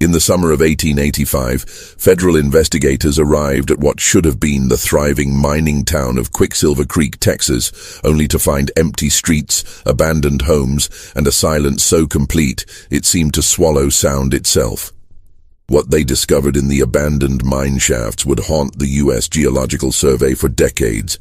In the summer of 1885, federal investigators arrived at what should have been the thriving mining town of Quicksilver Creek, Texas, only to find empty streets, abandoned homes, and a silence so complete it seemed to swallow sound itself. What they discovered in the abandoned mine shafts would haunt the U.S. Geological Survey for decades.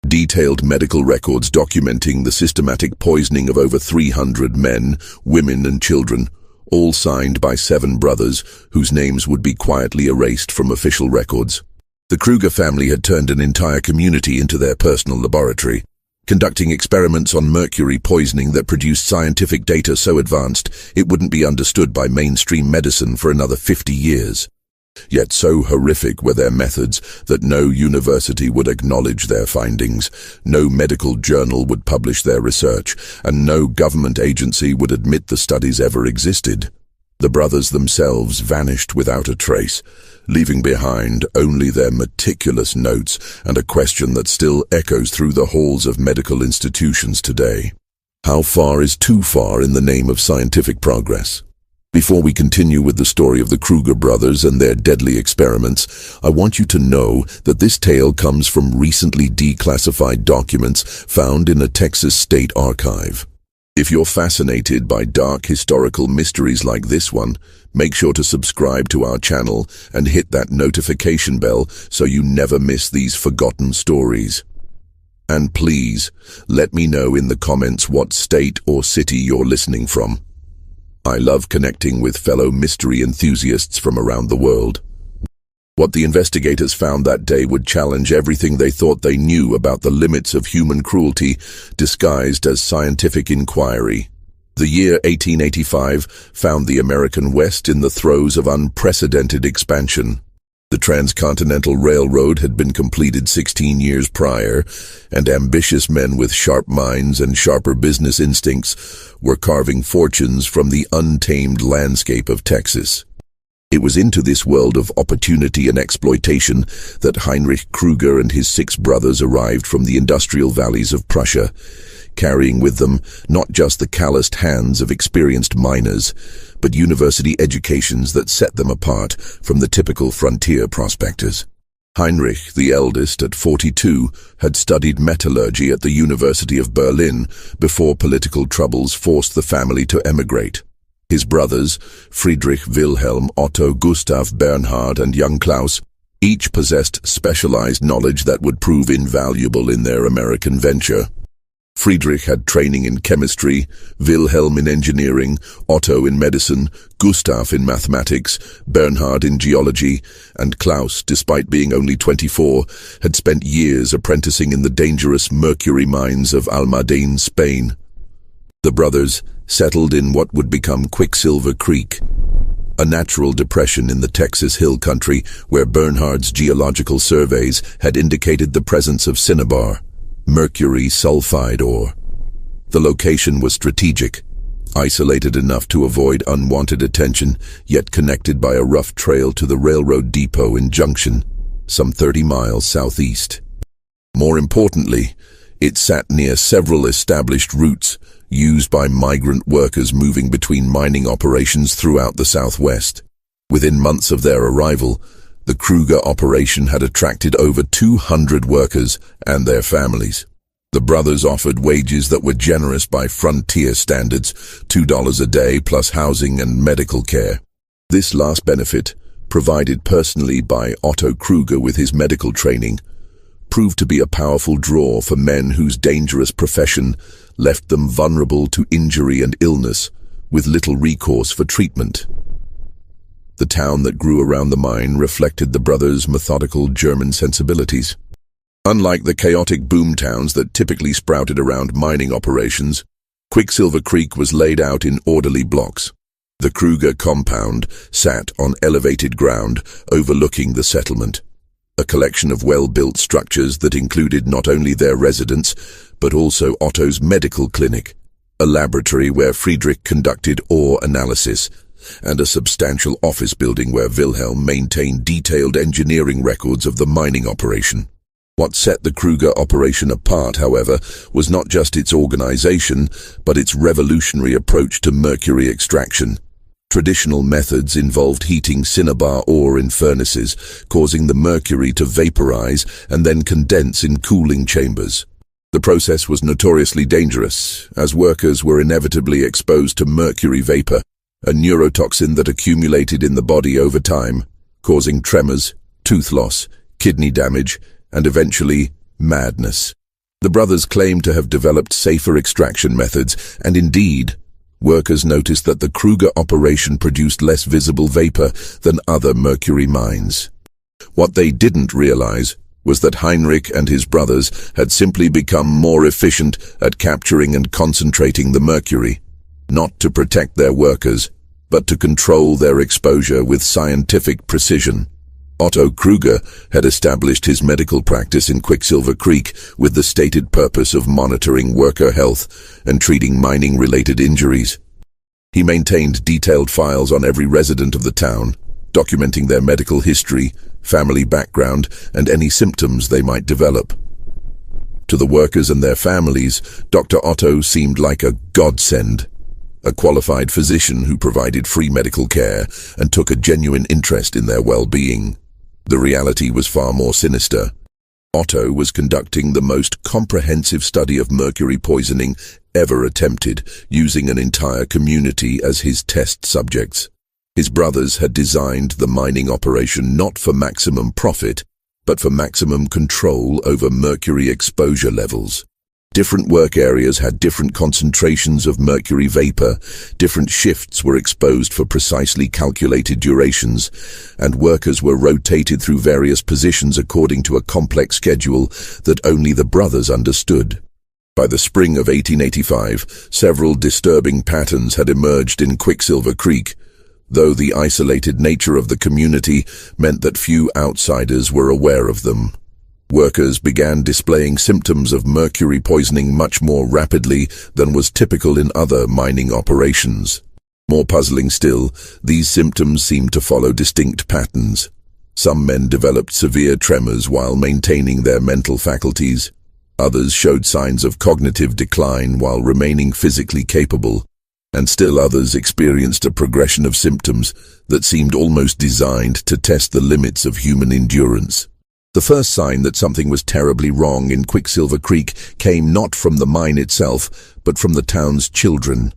Detailed medical records documenting the systematic poisoning of over 300 men, women, and children, all signed by 7 brothers whose names would be quietly erased from official records. The Kruger family had turned an entire community into their personal laboratory, conducting experiments on mercury poisoning that produced scientific data so advanced it wouldn't be understood by mainstream medicine for another 50 years. Yet so horrific were their methods that no university would acknowledge their findings, no medical journal would publish their research, and no government agency would admit the studies ever existed. The brothers themselves vanished without a trace, leaving behind only their meticulous notes and a question that still echoes through the halls of medical institutions today. How far is too far in the name of scientific progress? Before we continue with the story of the Kruger brothers and their deadly experiments, I want you to know that this tale comes from recently declassified documents found in a Texas state archive. If you're fascinated by dark historical mysteries like this one, make sure to subscribe to our channel and hit that notification bell so you never miss these forgotten stories. And please, let me know in the comments what state or city you're listening from. I love connecting with fellow mystery enthusiasts from around the world. What the investigators found that day would challenge everything they thought they knew about the limits of human cruelty, disguised as scientific inquiry. The year 1885 found the American West in the throes of unprecedented expansion. The Transcontinental Railroad had been completed 16 years prior, and ambitious men with sharp minds and sharper business instincts were carving fortunes from the untamed landscape of Texas. It was into this world of opportunity and exploitation that Heinrich Kruger and his 6 brothers arrived from the industrial valleys of Prussia, carrying with them not just the calloused hands of experienced miners, but university educations that set them apart from the typical frontier prospectors. Heinrich, the eldest, at 42, had studied metallurgy at the University of Berlin before political troubles forced the family to emigrate. His brothers, Friedrich Wilhelm, Otto, Gustav, Bernhard, and young Klaus, each possessed specialized knowledge that would prove invaluable in their American venture. Friedrich had training in chemistry, Wilhelm in engineering, Otto in medicine, Gustav in mathematics, Bernhard in geology, and Klaus, despite being only 24, had spent years apprenticing in the dangerous mercury mines of Almadén, Spain. The brothers settled in what would become Quicksilver Creek, a natural depression in the Texas hill country where Bernhard's geological surveys had indicated the presence of cinnabar, mercury sulfide ore. The location was strategic, isolated enough to avoid unwanted attention, yet connected by a rough trail to the railroad depot in Junction, some 30 miles southeast. More importantly, it sat near several established routes used by migrant workers moving between mining operations throughout the Southwest. Within months of their arrival, the Kruger operation had attracted over 200 workers and their families. The brothers offered wages that were generous by frontier standards, $2 a day plus housing and medical care. This last benefit, provided personally by Otto Kruger with his medical training, proved to be a powerful draw for men whose dangerous profession left them vulnerable to injury and illness, with little recourse for treatment. The town that grew around the mine reflected the brothers' methodical German sensibilities. Unlike the chaotic boom towns that typically sprouted around mining operations, Quicksilver Creek was laid out in orderly blocks. The Kruger compound sat on elevated ground overlooking the settlement, a collection of well-built structures that included not only their residence, but also Otto's medical clinic, a laboratory where Friedrich conducted ore analysis, and a substantial office building where Wilhelm maintained detailed engineering records of the mining operation. What set the Kruger operation apart, however, was not just its organization, but its revolutionary approach to mercury extraction. Traditional methods involved heating cinnabar ore in furnaces, causing the mercury to vaporize and then condense in cooling chambers. The process was notoriously dangerous, as workers were inevitably exposed to mercury vapor, a neurotoxin that accumulated in the body over time, causing tremors, tooth loss, kidney damage, and eventually madness. The brothers claimed to have developed safer extraction methods, and indeed, workers noticed that the Kruger operation produced less visible vapor than other mercury mines. What they didn't realize was that Heinrich and his brothers had simply become more efficient at capturing and concentrating the mercury, not to protect their workers, but to control their exposure with scientific precision. Otto Kruger had established his medical practice in Quicksilver Creek with the stated purpose of monitoring worker health and treating mining-related injuries. He maintained detailed files on every resident of the town, documenting their medical history, family background, and any symptoms they might develop. To the workers and their families, Dr. Otto seemed like a godsend, a qualified physician who provided free medical care and took a genuine interest in their well-being. The reality was far more sinister. Otto was conducting the most comprehensive study of mercury poisoning ever attempted, using an entire community as his test subjects. His brothers had designed the mining operation not for maximum profit, but for maximum control over mercury exposure levels. Different work areas had different concentrations of mercury vapor, different shifts were exposed for precisely calculated durations, and workers were rotated through various positions according to a complex schedule that only the brothers understood. By the spring of 1885, several disturbing patterns had emerged in Quicksilver Creek, though the isolated nature of the community meant that few outsiders were aware of them. Workers began displaying symptoms of mercury poisoning much more rapidly than was typical in other mining operations. More puzzling still, these symptoms seemed to follow distinct patterns. Some men developed severe tremors while maintaining their mental faculties. Others showed signs of cognitive decline while remaining physically capable. And still others experienced a progression of symptoms that seemed almost designed to test the limits of human endurance. The first sign that something was terribly wrong in Quicksilver Creek came not from the mine itself, but from the town's children.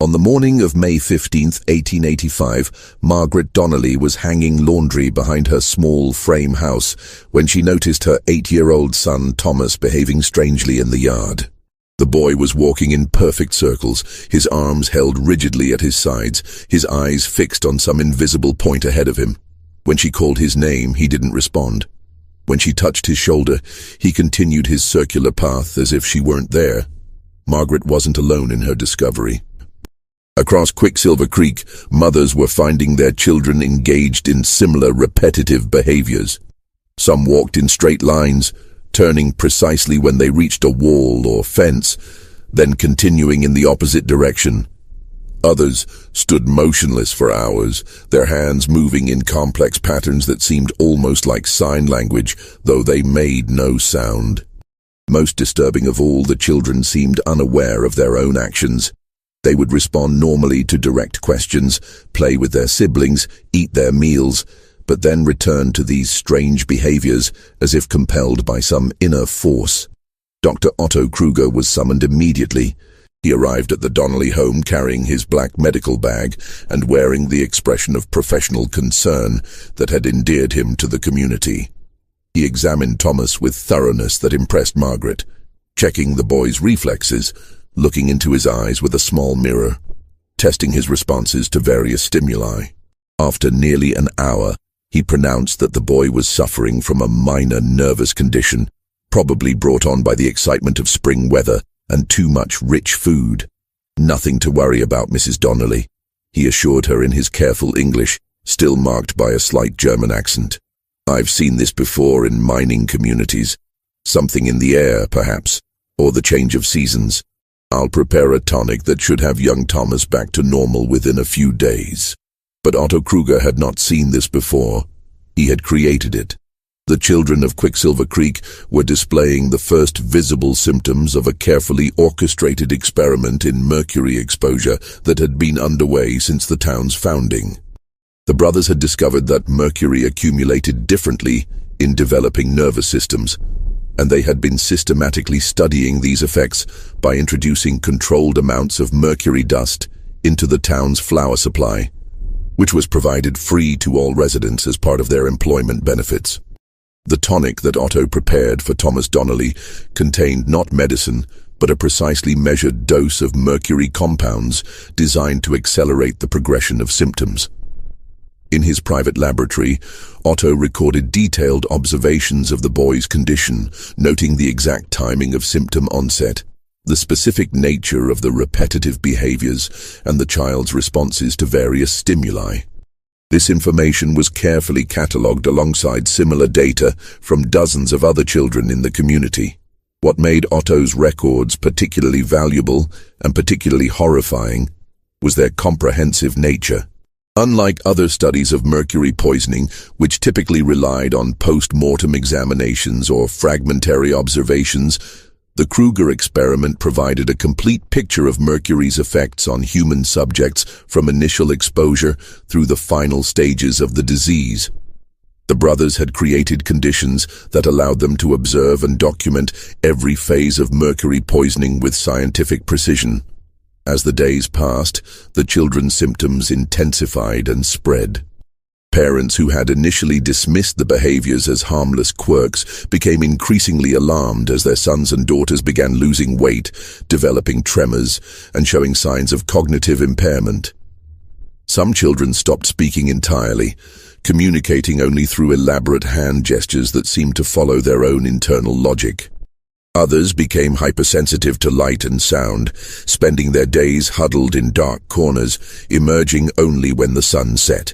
On the morning of May 15, 1885, Margaret Donnelly was hanging laundry behind her small frame house when she noticed her 8-year-old son Thomas behaving strangely in the yard. The boy was walking in perfect circles, his arms held rigidly at his sides, his eyes fixed on some invisible point ahead of him. When she called his name, he didn't respond. When she touched his shoulder, he continued his circular path as if she weren't there. Margaret wasn't alone in her discovery. Across Quicksilver Creek, mothers were finding their children engaged in similar repetitive behaviors. Some walked in straight lines, turning precisely when they reached a wall or fence, then continuing in the opposite direction. Others stood motionless for hours, their hands moving in complex patterns that seemed almost like sign language, though they made no sound. Most disturbing of all, the children seemed unaware of their own actions. They would respond normally to direct questions, play with their siblings, eat their meals, but then return to these strange behaviors as if compelled by some inner force. Dr. Otto Kruger was summoned immediately. He arrived at the Donnelly home carrying his black medical bag and wearing the expression of professional concern that had endeared him to the community. He examined Thomas with thoroughness that impressed Margaret, checking the boy's reflexes, looking into his eyes with a small mirror, testing his responses to various stimuli. After nearly an hour, he pronounced that the boy was suffering from a minor nervous condition, probably brought on by the excitement of spring weather and too much rich food. Nothing to worry about, Mrs. Donnelly, he assured her in his careful English, still marked by a slight German accent. I've seen this before in mining communities. Something in the air, perhaps, or the change of seasons. I'll prepare a tonic that should have young Thomas back to normal within a few days. But Otto Kruger had not seen this before. He had created it. The children of Quicksilver Creek were displaying the first visible symptoms of a carefully orchestrated experiment in mercury exposure that had been underway since the town's founding. The brothers had discovered that mercury accumulated differently in developing nervous systems, and they had been systematically studying these effects by introducing controlled amounts of mercury dust into the town's flour supply, which was provided free to all residents as part of their employment benefits. The tonic that Otto prepared for Thomas Donnelly contained not medicine, but a precisely measured dose of mercury compounds designed to accelerate the progression of symptoms. In his private laboratory, Otto recorded detailed observations of the boy's condition, noting the exact timing of symptom onset, the specific nature of the repetitive behaviors, and the child's responses to various stimuli. This information was carefully catalogued alongside similar data from dozens of other children in the community. What made Otto's records particularly valuable and particularly horrifying was their comprehensive nature. Unlike other studies of mercury poisoning, which typically relied on post-mortem examinations or fragmentary observations, the Kruger experiment provided a complete picture of mercury's effects on human subjects from initial exposure through the final stages of the disease. The brothers had created conditions that allowed them to observe and document every phase of mercury poisoning with scientific precision. As the days passed, the children's symptoms intensified and spread. Parents who had initially dismissed the behaviors as harmless quirks became increasingly alarmed as their sons and daughters began losing weight, developing tremors, and showing signs of cognitive impairment. Some children stopped speaking entirely, communicating only through elaborate hand gestures that seemed to follow their own internal logic. Others became hypersensitive to light and sound, spending their days huddled in dark corners, emerging only when the sun set.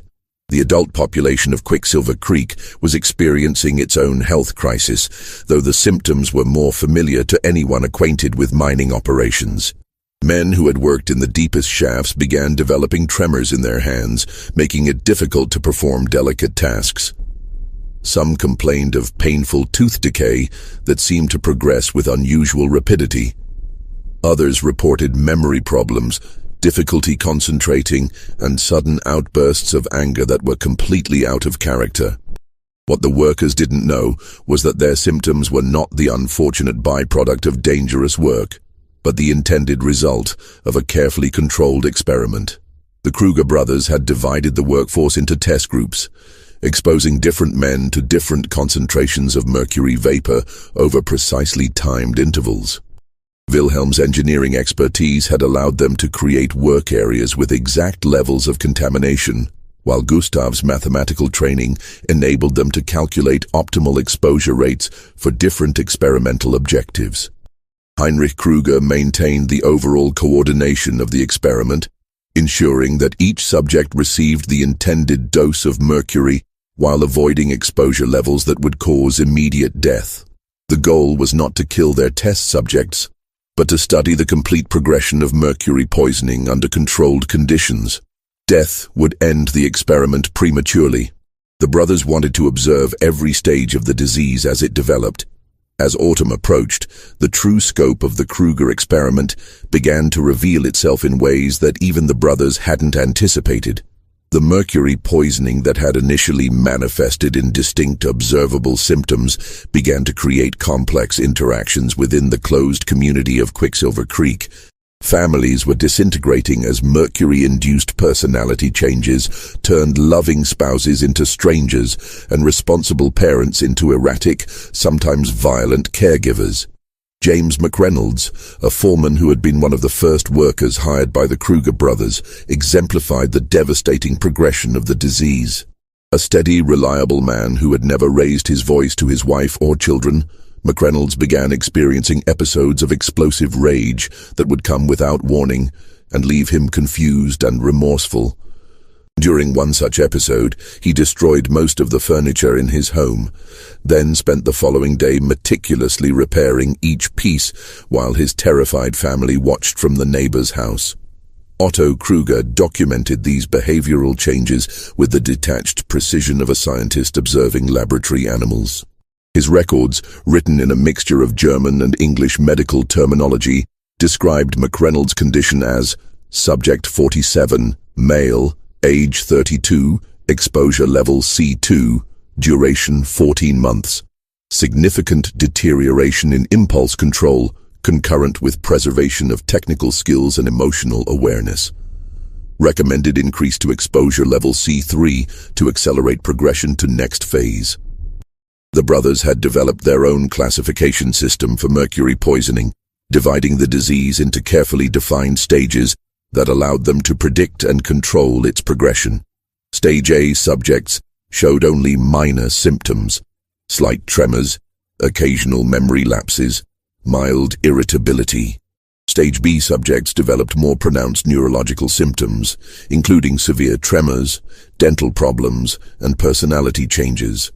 The adult population of Quicksilver Creek was experiencing its own health crisis, though the symptoms were more familiar to anyone acquainted with mining operations. Men who had worked in the deepest shafts began developing tremors in their hands, making it difficult to perform delicate tasks. Some complained of painful tooth decay that seemed to progress with unusual rapidity. Others reported memory problems, difficulty concentrating, and sudden outbursts of anger that were completely out of character. What the workers didn't know was that their symptoms were not the unfortunate byproduct of dangerous work, but the intended result of a carefully controlled experiment. The Kruger brothers had divided the workforce into test groups, exposing different men to different concentrations of mercury vapor over precisely timed intervals. Wilhelm's engineering expertise had allowed them to create work areas with exact levels of contamination, while Gustav's mathematical training enabled them to calculate optimal exposure rates for different experimental objectives. Heinrich Kruger maintained the overall coordination of the experiment, ensuring that each subject received the intended dose of mercury while avoiding exposure levels that would cause immediate death. The goal was not to kill their test subjects, but to study the complete progression of mercury poisoning under controlled conditions. Death would end the experiment prematurely. The brothers wanted to observe every stage of the disease as it developed. As autumn approached, the true scope of the Kruger experiment began to reveal itself in ways that even the brothers hadn't anticipated. The mercury poisoning that had initially manifested in distinct observable symptoms began to create complex interactions within the closed community of Quicksilver Creek. Families were disintegrating as mercury-induced personality changes turned loving spouses into strangers and responsible parents into erratic, sometimes violent caregivers. James McReynolds, a foreman who had been one of the first workers hired by the Kruger brothers, exemplified the devastating progression of the disease. A steady, reliable man who had never raised his voice to his wife or children, McReynolds began experiencing episodes of explosive rage that would come without warning and leave him confused and remorseful. During one such episode, he destroyed most of the furniture in his home, then spent the following day meticulously repairing each piece while his terrified family watched from the neighbor's house. Otto Kruger documented these behavioral changes with the detached precision of a scientist observing laboratory animals. His records, written in a mixture of German and English medical terminology, described McReynolds' condition as Subject 47, male, age 32, exposure level C2, duration 14 months. Significant deterioration in impulse control, concurrent with preservation of technical skills and emotional awareness. Recommended increase to exposure level C3 to accelerate progression to next phase. The brothers had developed their own classification system for mercury poisoning, dividing the disease into carefully defined stages that allowed them to predict and control its progression. Stage A subjects showed only minor symptoms, slight tremors, occasional memory lapses, mild irritability. Stage B subjects developed more pronounced neurological symptoms, including severe tremors, dental problems, and personality changes.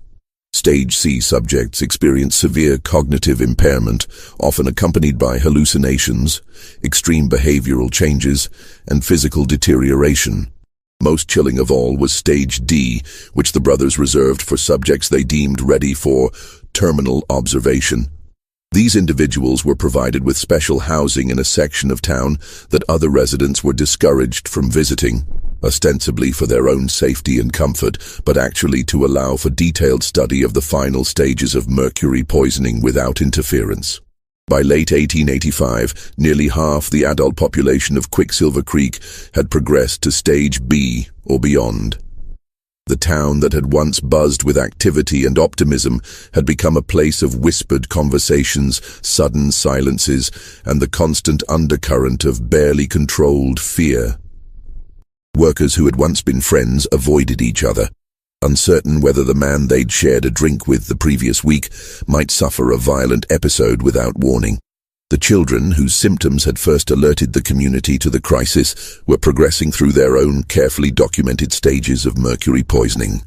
Stage C subjects experienced severe cognitive impairment, often accompanied by hallucinations, extreme behavioral changes, and physical deterioration. Most chilling of all was Stage D, which the brothers reserved for subjects they deemed ready for terminal observation. These individuals were provided with special housing in a section of town that other residents were discouraged from visiting, ostensibly for their own safety and comfort, but actually to allow for detailed study of the final stages of mercury poisoning without interference. By late 1885, nearly half the adult population of Quicksilver Creek had progressed to Stage B or beyond. The town that had once buzzed with activity and optimism had become a place of whispered conversations, sudden silences, and the constant undercurrent of barely controlled fear. Workers who had once been friends avoided each other, uncertain whether the man they'd shared a drink with the previous week might suffer a violent episode without warning. The children, whose symptoms had first alerted the community to the crisis, were progressing through their own carefully documented stages of mercury poisoning.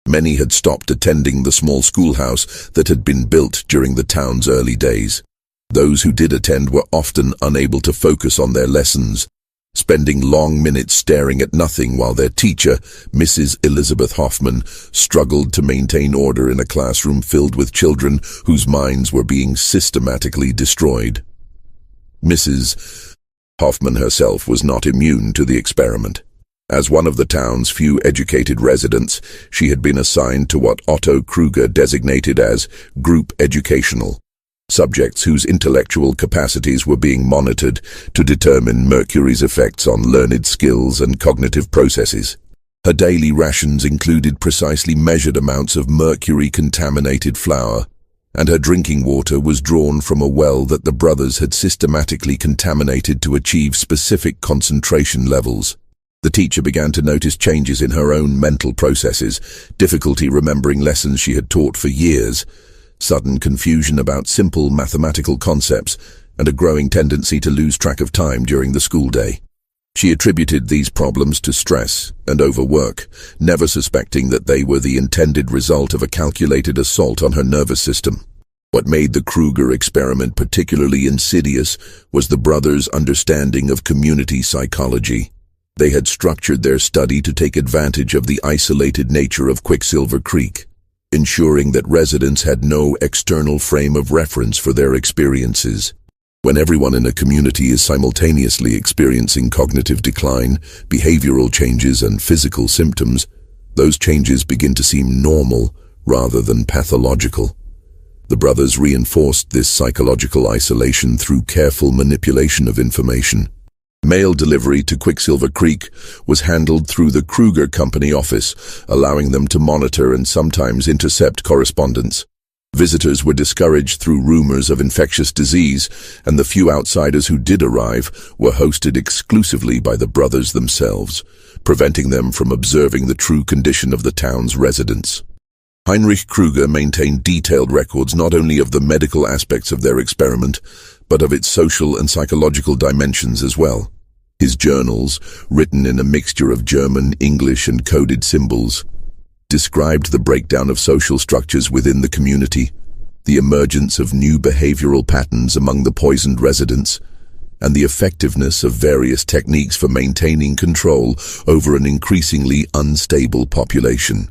Many had stopped attending the small schoolhouse that had been built during the town's early days. Those who did attend were often unable to focus on their lessons, spending long minutes staring at nothing while their teacher, Mrs. Elizabeth Hoffman, struggled to maintain order in a classroom filled with children whose minds were being systematically destroyed. Mrs. Hoffman herself was not immune to the experiment. As one of the town's few educated residents, she had been assigned to what Otto Kruger designated as group educational, subjects whose intellectual capacities were being monitored to determine mercury's effects on learned skills and cognitive processes. Her daily rations included precisely measured amounts of mercury-contaminated flour, and her drinking water was drawn from a well that the brothers had systematically contaminated to achieve specific concentration levels. The teacher began to notice changes in her own mental processes, difficulty remembering lessons she had taught for years, sudden confusion about simple mathematical concepts, and a growing tendency to lose track of time during the school day. She attributed these problems to stress and overwork, never suspecting that they were the intended result of a calculated assault on her nervous system. What made the Kruger experiment particularly insidious was the brothers' understanding of community psychology. They had structured their study to take advantage of the isolated nature of Quicksilver Creek, ensuring that residents had no external frame of reference for their experiences. When everyone in a community is simultaneously experiencing cognitive decline, behavioral changes, and physical symptoms, those changes begin to seem normal rather than pathological. The brothers reinforced this psychological isolation through careful manipulation of information. Mail delivery to Quicksilver Creek was handled through the Kruger Company office, allowing them to monitor and sometimes intercept correspondence. Visitors were discouraged through rumors of infectious disease, and the few outsiders who did arrive were hosted exclusively by the brothers themselves, preventing them from observing the true condition of the town's residents. Heinrich Kruger maintained detailed records not only of the medical aspects of their experiment, but of its social and psychological dimensions as well. His journals, written in a mixture of German, English, and coded symbols, described the breakdown of social structures within the community, the emergence of new behavioral patterns among the poisoned residents, and the effectiveness of various techniques for maintaining control over an increasingly unstable population.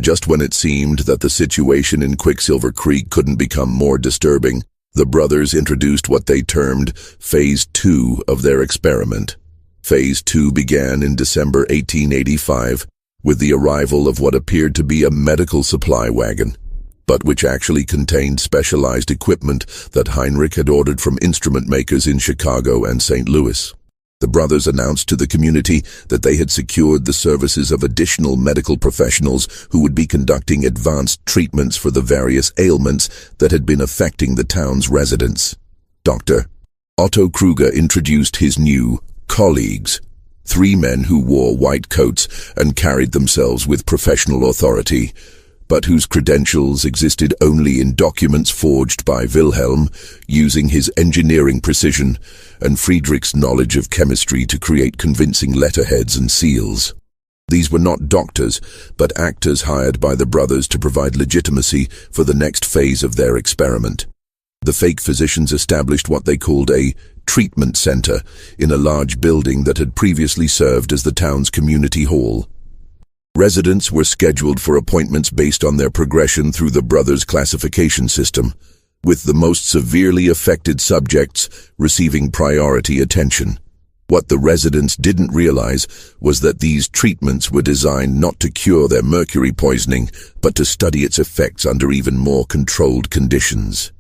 Just when it seemed that the situation in Quicksilver Creek couldn't become more disturbing, the brothers introduced what they termed Phase 2 of their experiment. Phase 2 began in December 1885 with the arrival of what appeared to be a medical supply wagon, but which actually contained specialized equipment that Heinrich had ordered from instrument makers in Chicago and St. Louis. The brothers announced to the community that they had secured the services of additional medical professionals who would be conducting advanced treatments for the various ailments that had been affecting the town's residents. Dr. Otto Kruger introduced his new colleagues, 3 men who wore white coats and carried themselves with professional authority, but whose credentials existed only in documents forged by Wilhelm, using his engineering precision and Friedrich's knowledge of chemistry to create convincing letterheads and seals. These were not doctors, but actors hired by the brothers to provide legitimacy for the next phase of their experiment. The fake physicians established what they called a treatment center in a large building that had previously served as the town's community hall. Residents were scheduled for appointments based on their progression through the brothers' classification system, with the most severely affected subjects receiving priority attention. What the residents didn't realize was that these treatments were designed not to cure their mercury poisoning, but to study its effects under even more controlled conditions.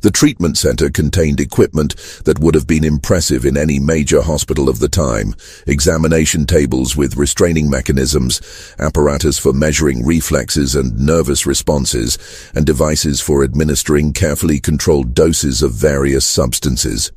The treatment center contained equipment that would have been impressive in any major hospital of the time: examination tables with restraining mechanisms, apparatus for measuring reflexes and nervous responses, and devices for administering carefully controlled doses of various substances.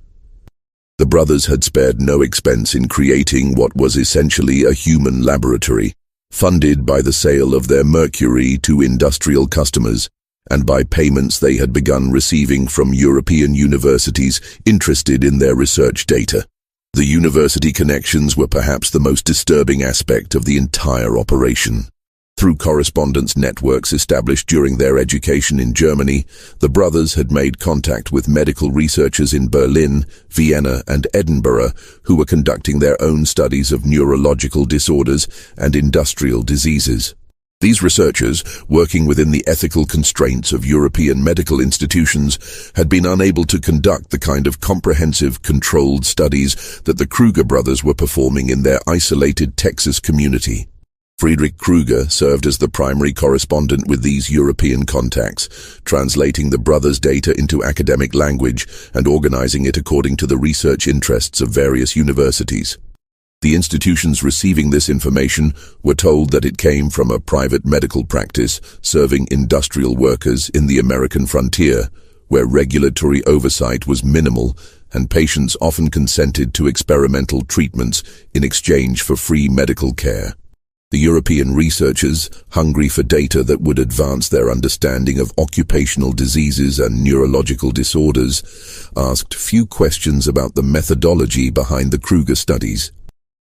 The brothers had spared no expense in creating what was essentially a human laboratory, funded by the sale of their mercury to industrial customers, and by payments they had begun receiving from European universities interested in their research data. The university connections were perhaps the most disturbing aspect of the entire operation. Through correspondence networks established during their education in Germany, the brothers had made contact with medical researchers in Berlin, Vienna, and Edinburgh who were conducting their own studies of neurological disorders and industrial diseases. These researchers, working within the ethical constraints of European medical institutions, had been unable to conduct the kind of comprehensive, controlled studies that the Kruger brothers were performing in their isolated Texas community. Friedrich Kruger served as the primary correspondent with these European contacts, translating the brothers' data into academic language and organizing it according to the research interests of various universities. The institutions receiving this information were told that it came from a private medical practice serving industrial workers in the American frontier, where regulatory oversight was minimal and patients often consented to experimental treatments in exchange for free medical care. The European researchers, hungry for data that would advance their understanding of occupational diseases and neurological disorders, asked few questions about the methodology behind the Kruger studies.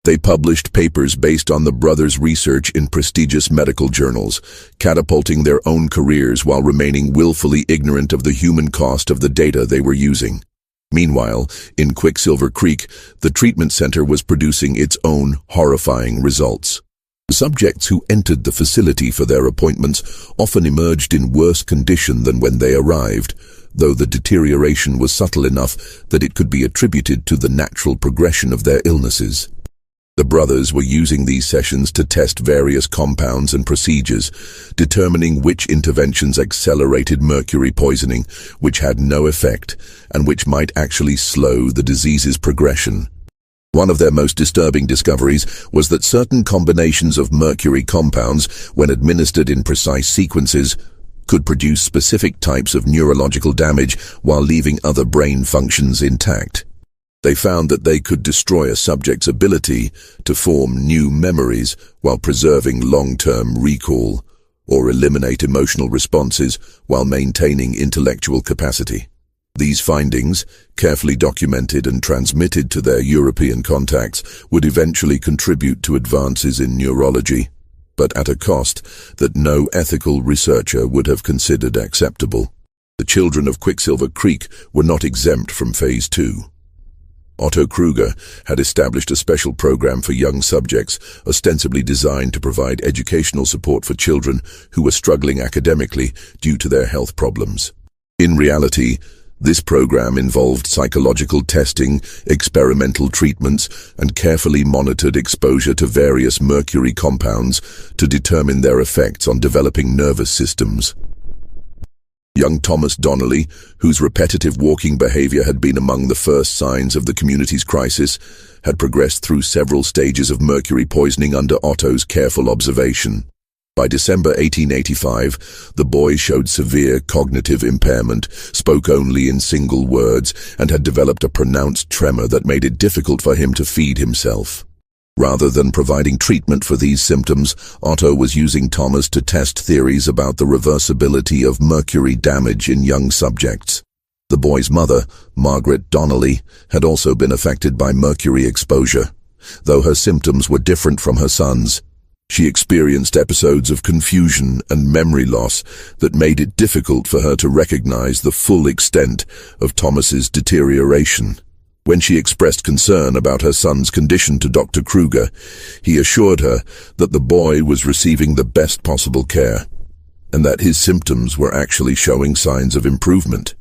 They published papers based on the brothers' research in prestigious medical journals, catapulting their own careers while remaining willfully ignorant of the human cost of the data they were using. Meanwhile, in Quicksilver Creek, the treatment center was producing its own horrifying results. Subjects who entered the facility for their appointments often emerged in worse condition than when they arrived, though the deterioration was subtle enough that it could be attributed to the natural progression of their illnesses. The brothers were using these sessions to test various compounds and procedures, determining which interventions accelerated mercury poisoning, which had no effect, and which might actually slow the disease's progression. One of their most disturbing discoveries was that certain combinations of mercury compounds, when administered in precise sequences, could produce specific types of neurological damage while leaving other brain functions intact. They found that they could destroy a subject's ability to form new memories while preserving long-term recall, or eliminate emotional responses while maintaining intellectual capacity. These findings, carefully documented and transmitted to their European contacts, would eventually contribute to advances in neurology, but at a cost that no ethical researcher would have considered acceptable. The children of Quicksilver Creek were not exempt from Phase 2. Otto Kruger had established a special program for young subjects, ostensibly designed to provide educational support for children who were struggling academically due to their health problems. In reality, this program involved psychological testing, experimental treatments, and carefully monitored exposure to various mercury compounds to determine their effects on developing nervous systems. Young Thomas Donnelly, whose repetitive walking behavior had been among the first signs of the community's crisis, had progressed through several stages of mercury poisoning under Otto's careful observation. By December 1885, the boy showed severe cognitive impairment, spoke only in single words, and had developed a pronounced tremor that made it difficult for him to feed himself. Rather than providing treatment for these symptoms, Otto was using Thomas to test theories about the reversibility of mercury damage in young subjects. The boy's mother, Margaret Donnelly, had also been affected by mercury exposure. Though her symptoms were different from her son's, she experienced episodes of confusion and memory loss that made it difficult for her to recognize the full extent of Thomas's deterioration. When she expressed concern about her son's condition to Dr. Kruger, he assured her that the boy was receiving the best possible care, and that his symptoms were actually showing signs of improvement.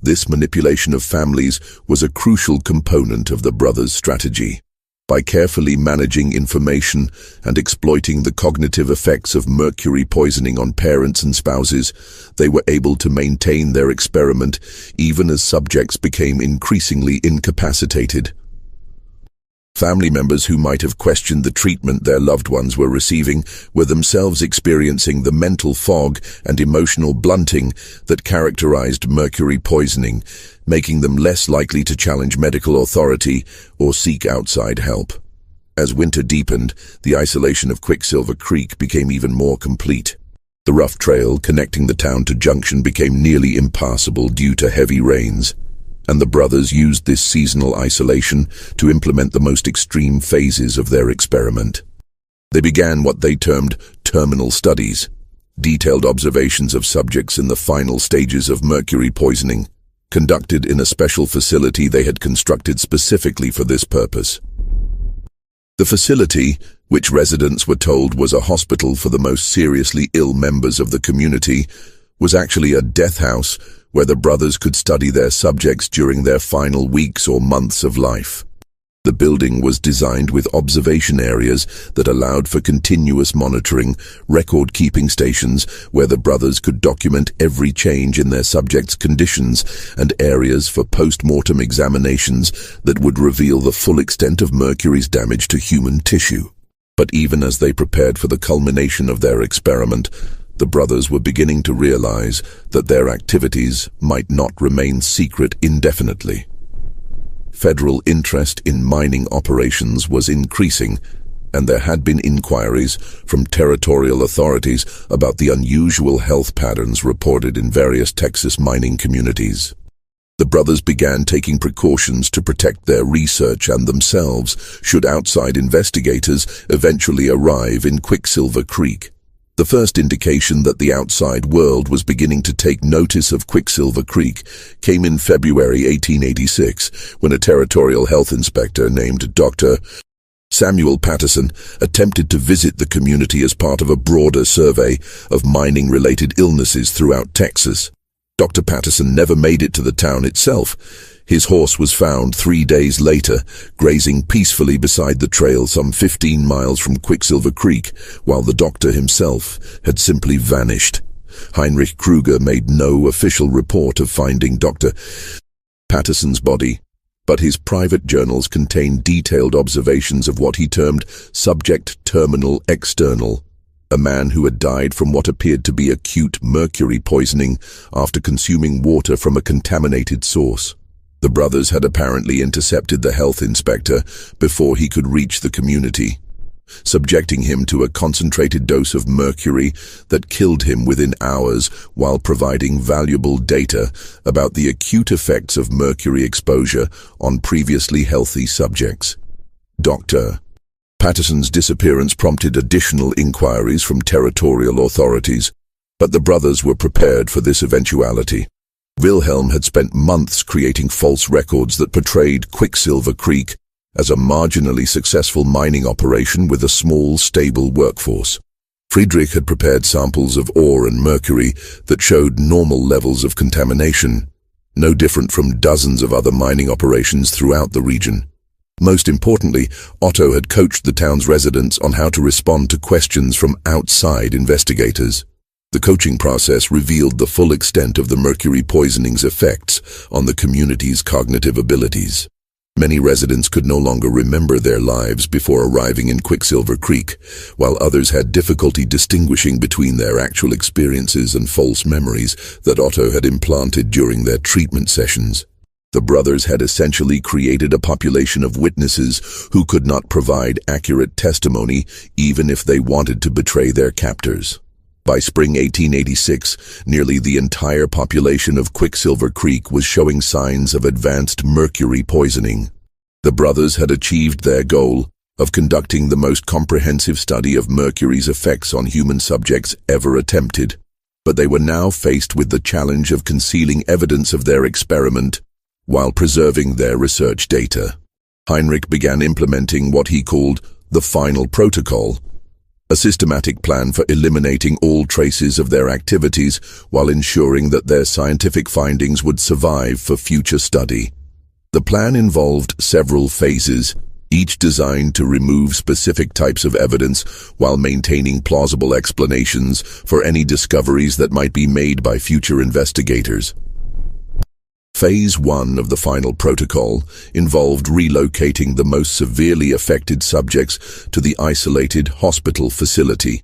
This manipulation of families was a crucial component of the brothers' strategy. By carefully managing information and exploiting the cognitive effects of mercury poisoning on parents and spouses, they were able to maintain their experiment even as subjects became increasingly incapacitated. Family members who might have questioned the treatment their loved ones were receiving were themselves experiencing the mental fog and emotional blunting that characterized mercury poisoning, making them less likely to challenge medical authority or seek outside help. As winter deepened, the isolation of Quicksilver Creek became even more complete. The rough trail connecting the town to Junction became nearly impassable due to heavy rains, and the brothers used this seasonal isolation to implement the most extreme phases of their experiment. They began what they termed terminal studies, detailed observations of subjects in the final stages of mercury poisoning, conducted in a special facility they had constructed specifically for this purpose. The facility, which residents were told was a hospital for the most seriously ill members of the community, was actually a death house where the brothers could study their subjects during their final weeks or months of life. The building was designed with observation areas that allowed for continuous monitoring, record-keeping stations where the brothers could document every change in their subjects' conditions, and areas for post-mortem examinations that would reveal the full extent of mercury's damage to human tissue. But even as they prepared for the culmination of their experiment, the brothers were beginning to realize that their activities might not remain secret indefinitely. Federal interest in mining operations was increasing, and there had been inquiries from territorial authorities about the unusual health patterns reported in various Texas mining communities. The brothers began taking precautions to protect their research and themselves should outside investigators eventually arrive in Quicksilver Creek. The first indication that the outside world was beginning to take notice of Quicksilver Creek came in February 1886, when a territorial health inspector named Dr. Samuel Patterson attempted to visit the community as part of a broader survey of mining-related illnesses throughout Texas. Dr. Patterson never made it to the town itself. His horse was found 3 days later, grazing peacefully beside the trail some 15 miles from Quicksilver Creek, while the doctor himself had simply vanished. Heinrich Kruger made no official report of finding Dr. Patterson's body, but his private journals contained detailed observations of what he termed subject terminal external, a man who had died from what appeared to be acute mercury poisoning after consuming water from a contaminated source. The brothers had apparently intercepted the health inspector before he could reach the community, subjecting him to a concentrated dose of mercury that killed him within hours while providing valuable data about the acute effects of mercury exposure on previously healthy subjects. Dr. Patterson's disappearance prompted additional inquiries from territorial authorities, but the brothers were prepared for this eventuality. Wilhelm had spent months creating false records that portrayed Quicksilver Creek as a marginally successful mining operation with a small, stable workforce. Friedrich had prepared samples of ore and mercury that showed normal levels of contamination, no different from dozens of other mining operations throughout the region. Most importantly, Otto had coached the town's residents on how to respond to questions from outside investigators. The coaching process revealed the full extent of the mercury poisoning's effects on the community's cognitive abilities. Many residents could no longer remember their lives before arriving in Quicksilver Creek, while others had difficulty distinguishing between their actual experiences and false memories that Otto had implanted during their treatment sessions. The brothers had essentially created a population of witnesses who could not provide accurate testimony even if they wanted to betray their captors. By spring 1886, nearly the entire population of Quicksilver Creek was showing signs of advanced mercury poisoning. The brothers had achieved their goal of conducting the most comprehensive study of mercury's effects on human subjects ever attempted, but they were now faced with the challenge of concealing evidence of their experiment while preserving their research data. Heinrich began implementing what he called the final protocol, a systematic plan for eliminating all traces of their activities while ensuring that their scientific findings would survive for future study. The plan involved several phases, each designed to remove specific types of evidence while maintaining plausible explanations for any discoveries that might be made by future investigators. Phase 1 of the final protocol involved relocating the most severely affected subjects to the isolated hospital facility,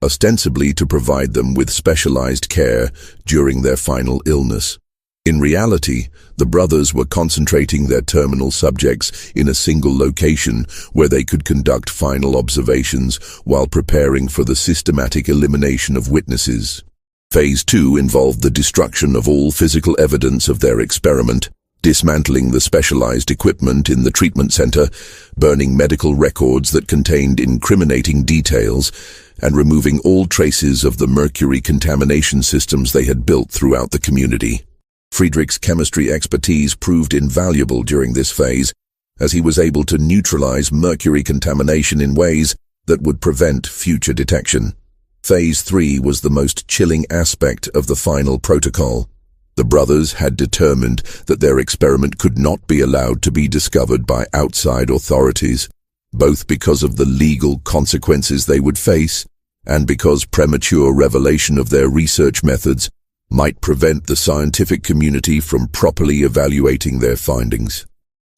ostensibly to provide them with specialized care during their final illness. In reality, the brothers were concentrating their terminal subjects in a single location where they could conduct final observations while preparing for the systematic elimination of witnesses. Phase 2 involved the destruction of all physical evidence of their experiment, dismantling the specialized equipment in the treatment center, burning medical records that contained incriminating details, and removing all traces of the mercury contamination systems they had built throughout the community. Friedrich's chemistry expertise proved invaluable during this phase, as he was able to neutralize mercury contamination in ways that would prevent future detection. Phase 3 was the most chilling aspect of the final protocol. The brothers had determined that their experiment could not be allowed to be discovered by outside authorities, both because of the legal consequences they would face and because premature revelation of their research methods might prevent the scientific community from properly evaluating their findings.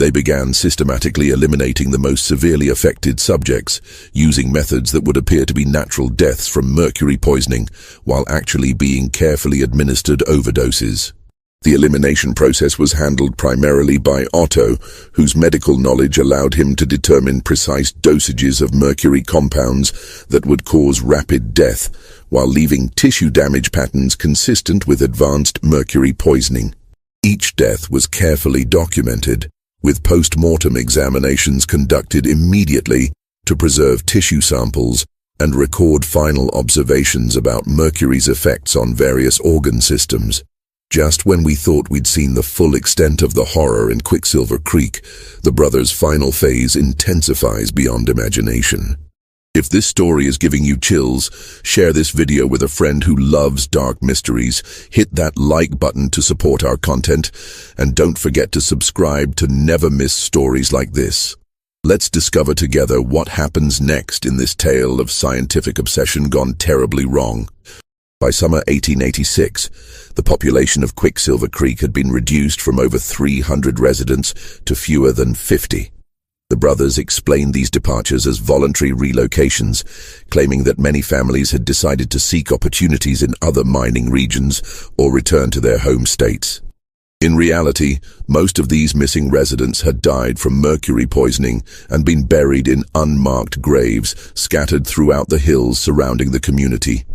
They began systematically eliminating the most severely affected subjects, using methods that would appear to be natural deaths from mercury poisoning, while actually being carefully administered overdoses. The elimination process was handled primarily by Otto, whose medical knowledge allowed him to determine precise dosages of mercury compounds that would cause rapid death, while leaving tissue damage patterns consistent with advanced mercury poisoning. Each death was carefully documented, with post-mortem examinations conducted immediately to preserve tissue samples and record final observations about mercury's effects on various organ systems. Just when we thought we'd seen the full extent of the horror in Quicksilver Creek, the brothers' final phase intensifies beyond imagination. If this story is giving you chills, share this video with a friend who loves dark mysteries, hit that like button to support our content, and don't forget to subscribe to never miss stories like this. Let's discover together what happens next in this tale of scientific obsession gone terribly wrong. By summer 1886, the population of Quicksilver Creek had been reduced from over 300 residents to fewer than 50. The brothers explained these departures as voluntary relocations, claiming that many families had decided to seek opportunities in other mining regions or return to their home states. In reality, most of these missing residents had died from mercury poisoning and been buried in unmarked graves scattered throughout the hills surrounding the community.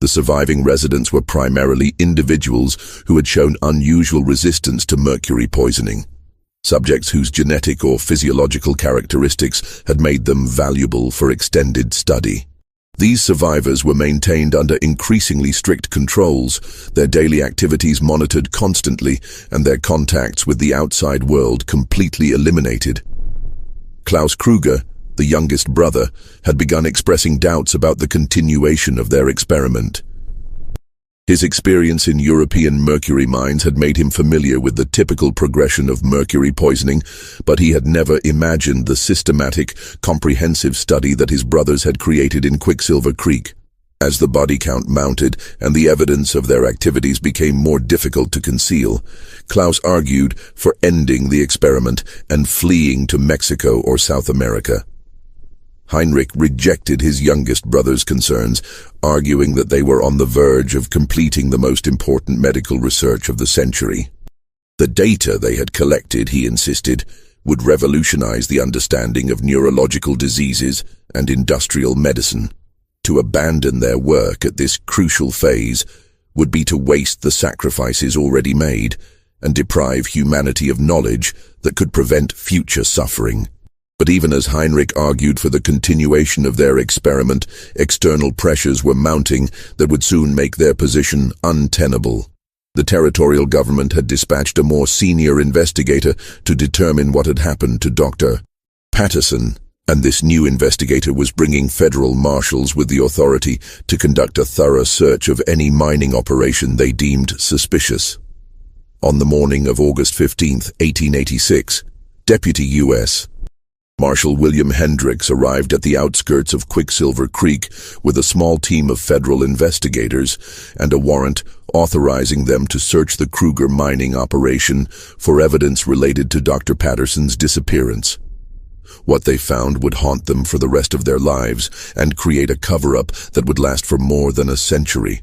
The surviving residents were primarily individuals who had shown unusual resistance to mercury poisoning. Subjects whose genetic or physiological characteristics had made them valuable for extended study. These survivors were maintained under increasingly strict controls, their daily activities monitored constantly, and their contacts with the outside world completely eliminated. Klaus Kruger, the youngest brother, had begun expressing doubts about the continuation of their experiment. His experience in European mercury mines had made him familiar with the typical progression of mercury poisoning, but he had never imagined the systematic, comprehensive study that his brothers had created in Quicksilver Creek. As the body count mounted and the evidence of their activities became more difficult to conceal, Klaus argued for ending the experiment and fleeing to Mexico or South America. Heinrich rejected his youngest brother's concerns, arguing that they were on the verge of completing the most important medical research of the century. The data they had collected, he insisted, would revolutionize the understanding of neurological diseases and industrial medicine. To abandon their work at this crucial phase would be to waste the sacrifices already made and deprive humanity of knowledge that could prevent future suffering. But even as Heinrich argued for the continuation of their experiment, external pressures were mounting that would soon make their position untenable. The territorial government had dispatched a more senior investigator to determine what had happened to Dr. Patterson, and this new investigator was bringing federal marshals with the authority to conduct a thorough search of any mining operation they deemed suspicious. On the morning of August 15, 1886, Deputy U.S. Marshal William Hendricks arrived at the outskirts of Quicksilver Creek with a small team of federal investigators and a warrant authorizing them to search the Kruger mining operation for evidence related to Dr. Patterson's disappearance. What they found would haunt them for the rest of their lives and create a cover-up that would last for more than a century.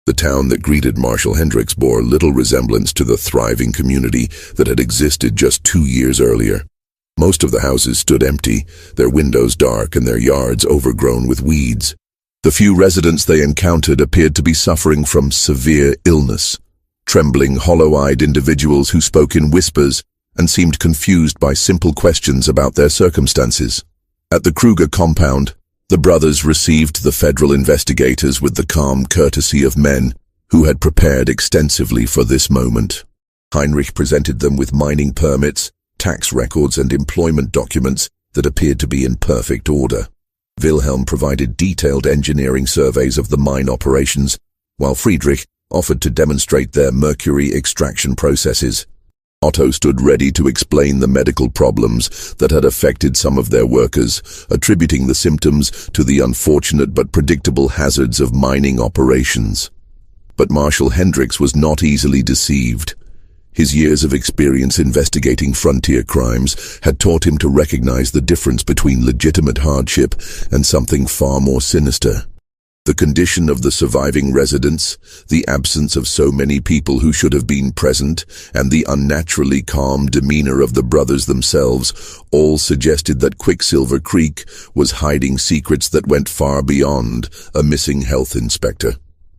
The town that greeted Marshal Hendricks bore little resemblance to the thriving community that had existed just 2 years earlier. Most of the houses stood empty, their windows dark and their yards overgrown with weeds. The few residents they encountered appeared to be suffering from severe illness. Trembling, hollow-eyed individuals who spoke in whispers and seemed confused by simple questions about their circumstances. At the Kruger compound, the brothers received the federal investigators with the calm courtesy of men who had prepared extensively for this moment. Heinrich presented them with mining permits, tax records and employment documents that appeared to be in perfect order. Wilhelm provided detailed engineering surveys of the mine operations, while Friedrich offered to demonstrate their mercury extraction processes. Otto stood ready to explain the medical problems that had affected some of their workers, attributing the symptoms to the unfortunate but predictable hazards of mining operations. But Marshal Hendricks was not easily deceived. His years of experience investigating frontier crimes had taught him to recognize the difference between legitimate hardship and something far more sinister. The condition of the surviving residents, the absence of so many people who should have been present, and the unnaturally calm demeanor of the brothers themselves all suggested that Quicksilver Creek was hiding secrets that went far beyond a missing health inspector.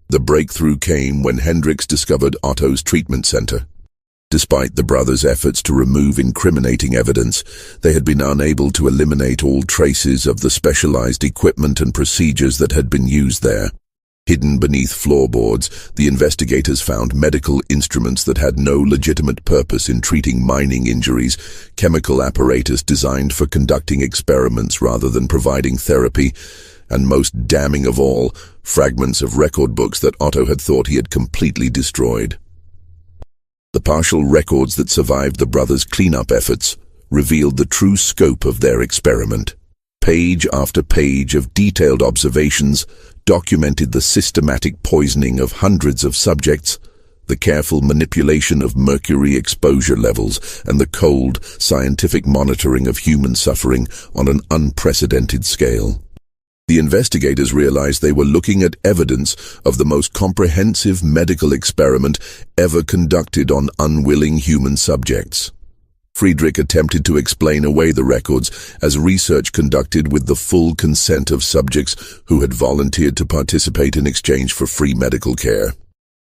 The breakthrough came when Hendricks discovered Otto's treatment center. Despite the brothers' efforts to remove incriminating evidence, they had been unable to eliminate all traces of the specialized equipment and procedures that had been used there. Hidden beneath floorboards, the investigators found medical instruments that had no legitimate purpose in treating mining injuries, chemical apparatus designed for conducting experiments rather than providing therapy, and most damning of all, fragments of record books that Otto had thought he had completely destroyed. The partial records that survived the brothers' cleanup efforts revealed the true scope of their experiment. Page after page of detailed observations documented the systematic poisoning of hundreds of subjects, the careful manipulation of mercury exposure levels, and the cold, scientific monitoring of human suffering on an unprecedented scale. The investigators realized they were looking at evidence of the most comprehensive medical experiment ever conducted on unwilling human subjects. Friedrich attempted to explain away the records as research conducted with the full consent of subjects who had volunteered to participate in exchange for free medical care.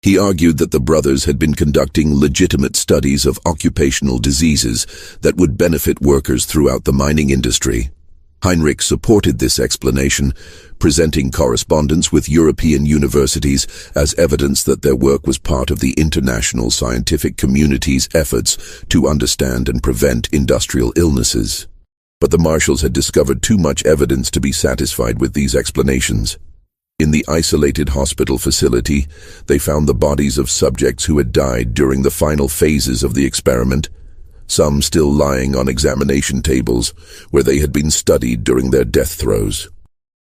He argued that the brothers had been conducting legitimate studies of occupational diseases that would benefit workers throughout the mining industry. Heinrich supported this explanation, presenting correspondence with European universities as evidence that their work was part of the international scientific community's efforts to understand and prevent industrial illnesses. But the marshals had discovered too much evidence to be satisfied with these explanations. In the isolated hospital facility, they found the bodies of subjects who had died during the final phases of the experiment, some still lying on examination tables where they had been studied during their death throes.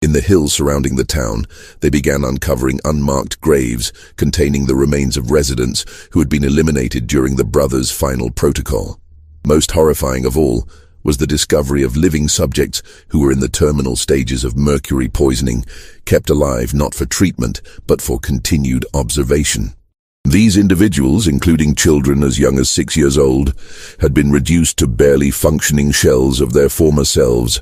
In the hills surrounding the town, they began uncovering unmarked graves containing the remains of residents who had been eliminated during the brothers' final protocol. Most horrifying of all was the discovery of living subjects who were in the terminal stages of mercury poisoning, kept alive not for treatment but for continued observation. These individuals, including children as young as 6 years old, had been reduced to barely functioning shells of their former selves,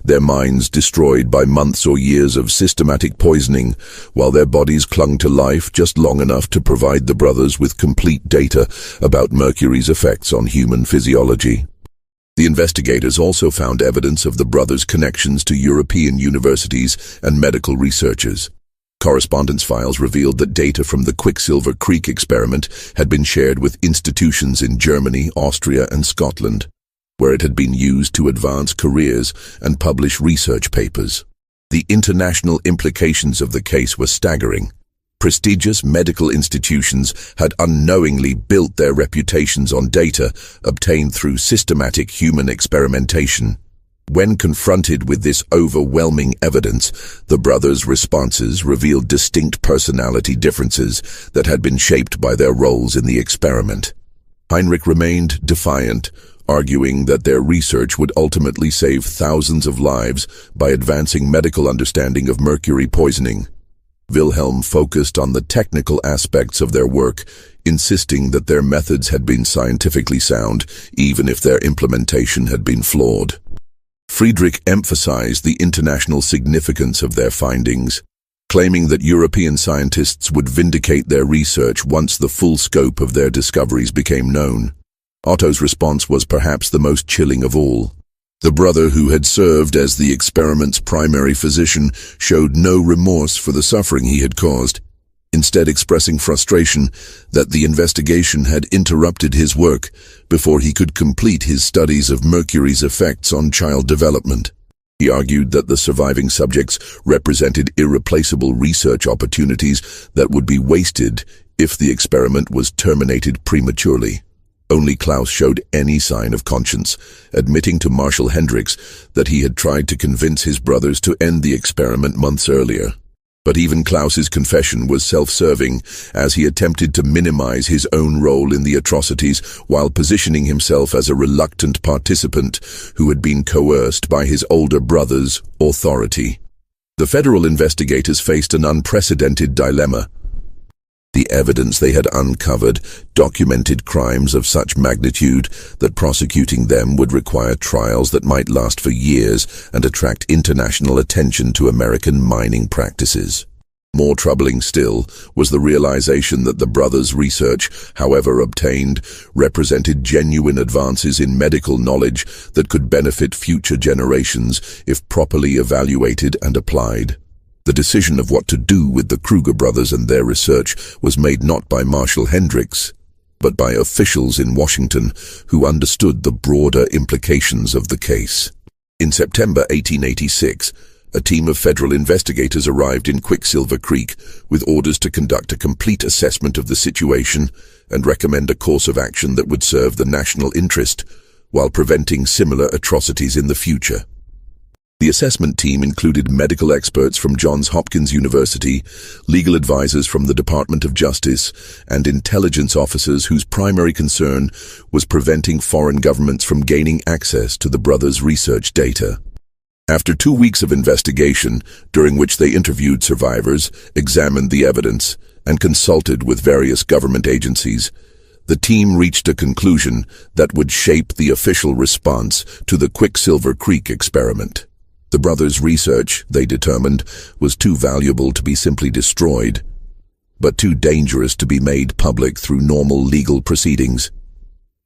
their minds destroyed by months or years of systematic poisoning, while their bodies clung to life just long enough to provide the brothers with complete data about mercury's effects on human physiology. The investigators also found evidence of the brothers' connections to European universities and medical researchers. Correspondence files revealed that data from the Quicksilver Creek experiment had been shared with institutions in Germany, Austria, and Scotland, where it had been used to advance careers and publish research papers. The international implications of the case were staggering. Prestigious medical institutions had unknowingly built their reputations on data obtained through systematic human experimentation. When confronted with this overwhelming evidence, the brothers' responses revealed distinct personality differences that had been shaped by their roles in the experiment. Heinrich remained defiant, arguing that their research would ultimately save thousands of lives by advancing medical understanding of mercury poisoning. Wilhelm focused on the technical aspects of their work, insisting that their methods had been scientifically sound, even if their implementation had been flawed. Friedrich emphasized the international significance of their findings, claiming that European scientists would vindicate their research once the full scope of their discoveries became known. Otto's response was perhaps the most chilling of all. The brother who had served as the experiment's primary physician showed no remorse for the suffering he had caused, instead expressing frustration that the investigation had interrupted his work before he could complete his studies of mercury's effects on child development. He argued that the surviving subjects represented irreplaceable research opportunities that would be wasted if the experiment was terminated prematurely. Only Klaus showed any sign of conscience, admitting to Marshal Hendricks that he had tried to convince his brothers to end the experiment months earlier. But even Klaus's confession was self-serving, as he attempted to minimize his own role in the atrocities while positioning himself as a reluctant participant who had been coerced by his older brother's authority. The federal investigators faced an unprecedented dilemma. The evidence they had uncovered documented crimes of such magnitude that prosecuting them would require trials that might last for years and attract international attention to American mining practices. More troubling still was the realization that the brothers' research, however obtained, represented genuine advances in medical knowledge that could benefit future generations if properly evaluated and applied. The decision of what to do with the Kruger brothers and their research was made not by Marshal Hendricks, but by officials in Washington who understood the broader implications of the case. In September 1886, a team of federal investigators arrived in Quicksilver Creek with orders to conduct a complete assessment of the situation and recommend a course of action that would serve the national interest while preventing similar atrocities in the future. The assessment team included medical experts from Johns Hopkins University, legal advisors from the Department of Justice, and intelligence officers whose primary concern was preventing foreign governments from gaining access to the brothers' research data. After 2 weeks of investigation, during which they interviewed survivors, examined the evidence, and consulted with various government agencies, the team reached a conclusion that would shape the official response to the Quicksilver Creek experiment. The brothers' research, they determined, was too valuable to be simply destroyed, but too dangerous to be made public through normal legal proceedings.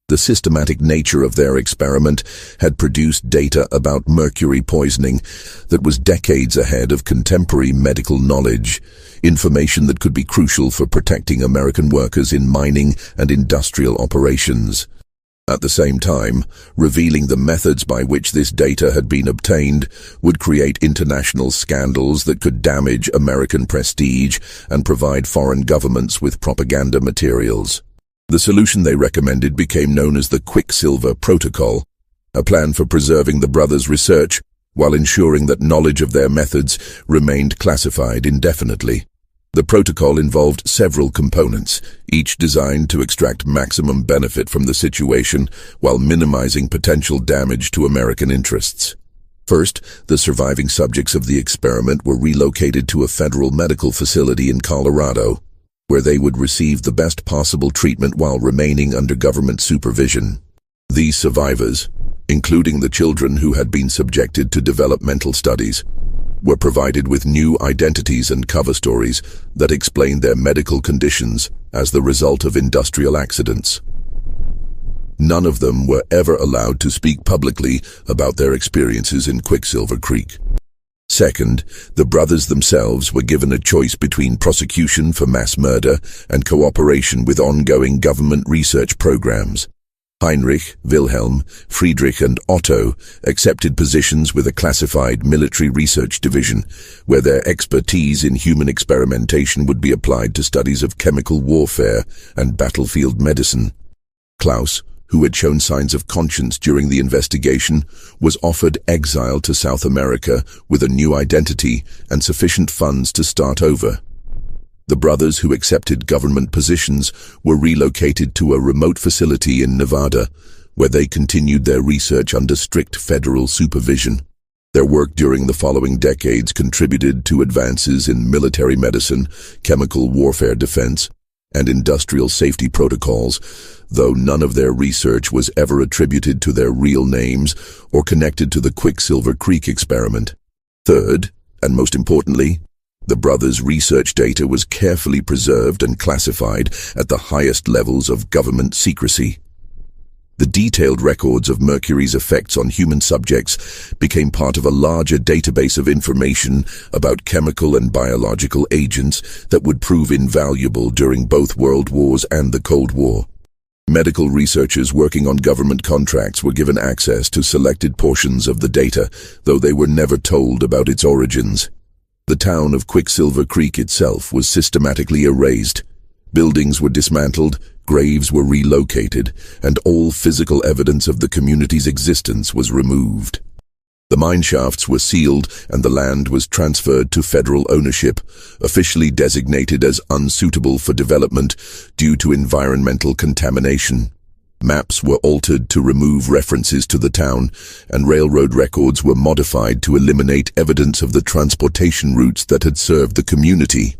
The systematic nature of their experiment had produced data about mercury poisoning that was decades ahead of contemporary medical knowledge, information that could be crucial for protecting American workers in mining and industrial operations. At the same time, revealing the methods by which this data had been obtained would create international scandals that could damage American prestige and provide foreign governments with propaganda materials. The solution they recommended became known as the Quicksilver Protocol, a plan for preserving the brothers' research while ensuring that knowledge of their methods remained classified indefinitely. The protocol involved several components, each designed to extract maximum benefit from the situation while minimizing potential damage to American interests. First, the surviving subjects of the experiment were relocated to a federal medical facility in Colorado, where they would receive the best possible treatment while remaining under government supervision. These survivors, including the children who had been subjected to developmental studies, were provided with new identities and cover stories that explained their medical conditions as the result of industrial accidents. None of them were ever allowed to speak publicly about their experiences in Quicksilver Creek. Second, the brothers themselves were given a choice between prosecution for mass murder and cooperation with ongoing government research programs. Heinrich, Wilhelm, Friedrich and Otto accepted positions with a classified military research division, where their expertise in human experimentation would be applied to studies of chemical warfare and battlefield medicine. Klaus, who had shown signs of conscience during the investigation, was offered exile to South America with a new identity and sufficient funds to start over. The brothers who accepted government positions were relocated to a remote facility in Nevada, where they continued their research under strict federal supervision. Their work during the following decades contributed to advances in military medicine, chemical warfare defense, and industrial safety protocols, though none of their research was ever attributed to their real names or connected to the Quicksilver Creek experiment. Third, and most importantly, the brothers' research data was carefully preserved and classified at the highest levels of government secrecy. The detailed records of mercury's effects on human subjects became part of a larger database of information about chemical and biological agents that would prove invaluable during both World Wars and the Cold War. Medical researchers working on government contracts were given access to selected portions of the data, though they were never told about its origins. The town of Quicksilver Creek itself was systematically erased. Buildings were dismantled, graves were relocated, and all physical evidence of the community's existence was removed. The mine shafts were sealed and the land was transferred to federal ownership, officially designated as unsuitable for development due to environmental contamination. Maps were altered to remove references to the town, and railroad records were modified to eliminate evidence of the transportation routes that had served the community.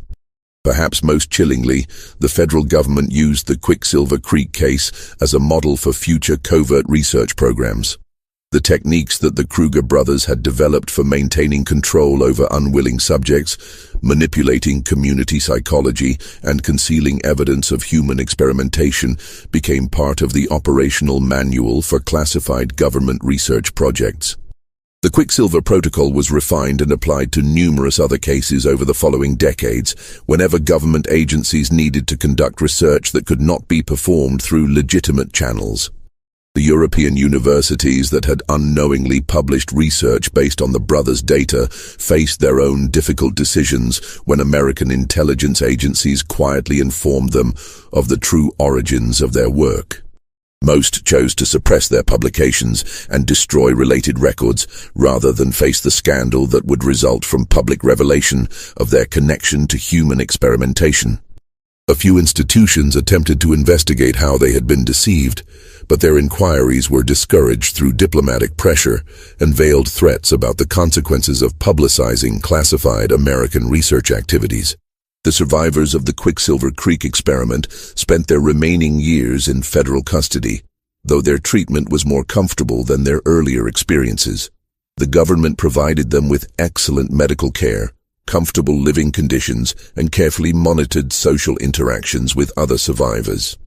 Perhaps most chillingly, the federal government used the Quicksilver Creek case as a model for future covert research programs. The techniques that the Kruger brothers had developed for maintaining control over unwilling subjects, manipulating community psychology, and concealing evidence of human experimentation became part of the operational manual for classified government research projects. The Quicksilver Protocol was refined and applied to numerous other cases over the following decades, whenever government agencies needed to conduct research that could not be performed through legitimate channels. The European universities that had unknowingly published research based on the brothers' data faced their own difficult decisions when American intelligence agencies quietly informed them of the true origins of their work. Most chose to suppress their publications and destroy related records rather than face the scandal that would result from public revelation of their connection to human experimentation. A few institutions attempted to investigate how they had been deceived, but their inquiries were discouraged through diplomatic pressure and veiled threats about the consequences of publicizing classified American research activities. The survivors of the Quicksilver Creek experiment spent their remaining years in federal custody, though their treatment was more comfortable than their earlier experiences. The government provided them with excellent medical care, comfortable living conditions, and carefully monitored social interactions with other survivors.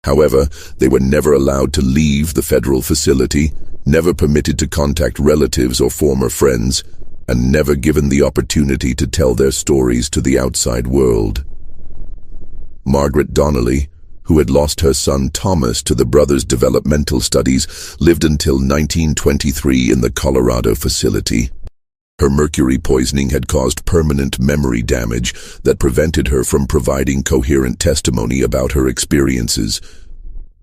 However, they were never allowed to leave the federal facility, never permitted to contact relatives or former friends, and never given the opportunity to tell their stories to the outside world. Margaret Donnelly, who had lost her son Thomas to the brothers' developmental studies, lived until 1923 in the Colorado facility. Her mercury poisoning had caused permanent memory damage that prevented her from providing coherent testimony about her experiences.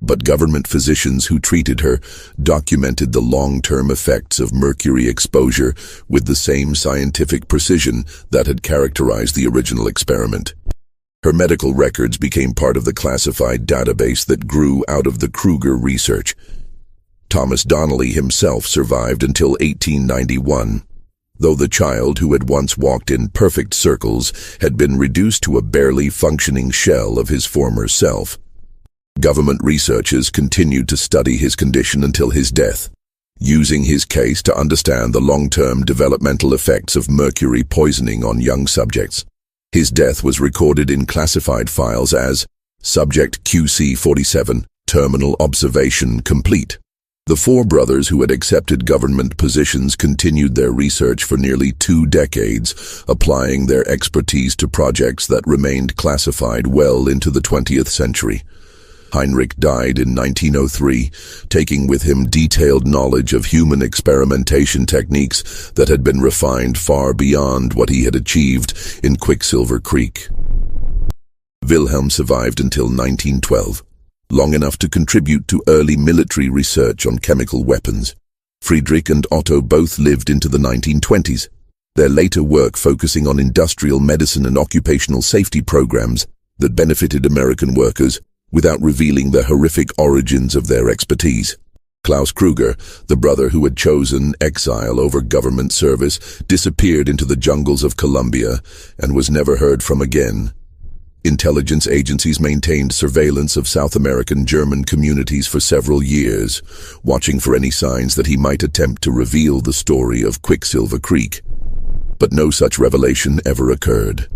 But government physicians who treated her documented the long-term effects of mercury exposure with the same scientific precision that had characterized the original experiment. Her medical records became part of the classified database that grew out of the Kruger research. Thomas Donnelly himself survived until 1891. Though the child who had once walked in perfect circles had been reduced to a barely functioning shell of his former self. Government researchers continued to study his condition until his death, using his case to understand the long-term developmental effects of mercury poisoning on young subjects. His death was recorded in classified files as Subject QC-47, Terminal Observation Complete. The four brothers who had accepted government positions continued their research for nearly 2 decades, applying their expertise to projects that remained classified well into the 20th century. Heinrich died in 1903, taking with him detailed knowledge of human experimentation techniques that had been refined far beyond what he had achieved in Quicksilver Creek. Wilhelm survived until 1912, long enough to contribute to early military research on chemical weapons. Friedrich and Otto both lived into the 1920s, their later work focusing on industrial medicine and occupational safety programs that benefited American workers without revealing the horrific origins of their expertise. Klaus Kruger, the brother who had chosen exile over government service, disappeared into the jungles of Colombia and was never heard from again. Intelligence agencies maintained surveillance of South American German communities for several years, watching for any signs that he might attempt to reveal the story of Quicksilver Creek. But no such revelation ever occurred.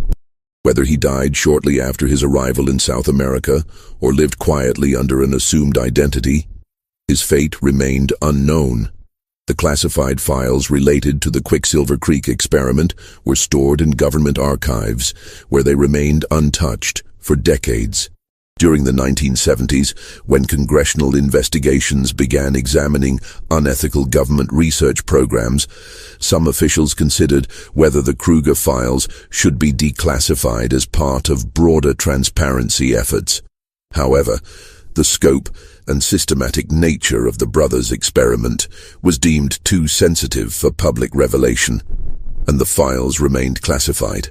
Whether he died shortly after his arrival in South America or lived quietly under an assumed identity, his fate remained unknown. The classified files related to the Quicksilver Creek experiment were stored in government archives, where they remained untouched for decades. During the 1970s, when congressional investigations began examining unethical government research programs, some officials considered whether the Kruger files should be declassified as part of broader transparency efforts. However, the scope and systematic nature of the brothers' experiment was deemed too sensitive for public revelation, and the files remained classified.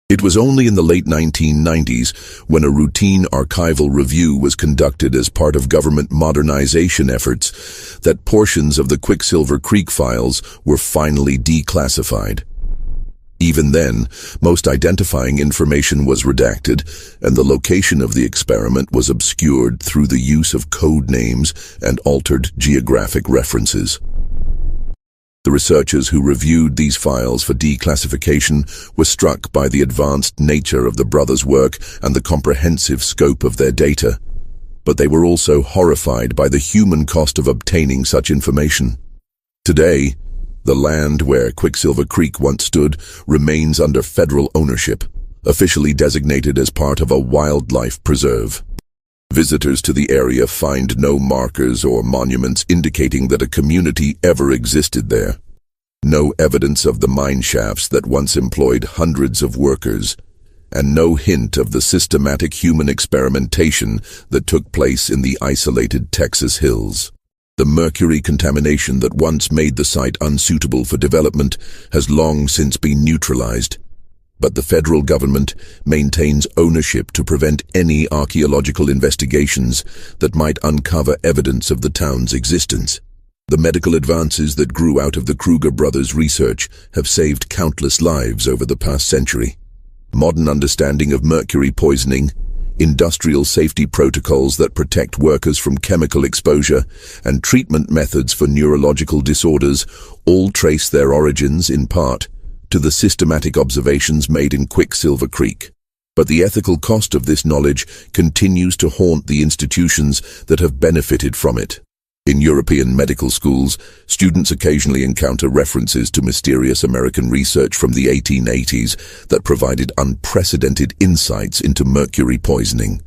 It was only in the late 1990s, when a routine archival review was conducted as part of government modernization efforts, that portions of the Quicksilver Creek files were finally declassified. Even then, most identifying information was redacted, and the location of the experiment was obscured through the use of code names and altered geographic references. The researchers who reviewed these files for declassification were struck by the advanced nature of the brothers' work and the comprehensive scope of their data. But they were also horrified by the human cost of obtaining such information. Today, the land where Quicksilver Creek once stood remains under federal ownership, officially designated as part of a wildlife preserve. Visitors to the area find no markers or monuments indicating that a community ever existed there. No evidence of the mine shafts that once employed hundreds of workers, and no hint of the systematic human experimentation that took place in the isolated Texas hills. The mercury contamination that once made the site unsuitable for development has long since been neutralized. But the federal government maintains ownership to prevent any archaeological investigations that might uncover evidence of the town's existence. The medical advances that grew out of the Kruger brothers' research have saved countless lives over the past century. Modern understanding of mercury poisoning, industrial safety protocols that protect workers from chemical exposure, and treatment methods for neurological disorders all trace their origins, in part, to the systematic observations made in Quicksilver Creek. But the ethical cost of this knowledge continues to haunt the institutions that have benefited from it. In European medical schools, students occasionally encounter references to mysterious American research from the 1880s that provided unprecedented insights into mercury poisoning.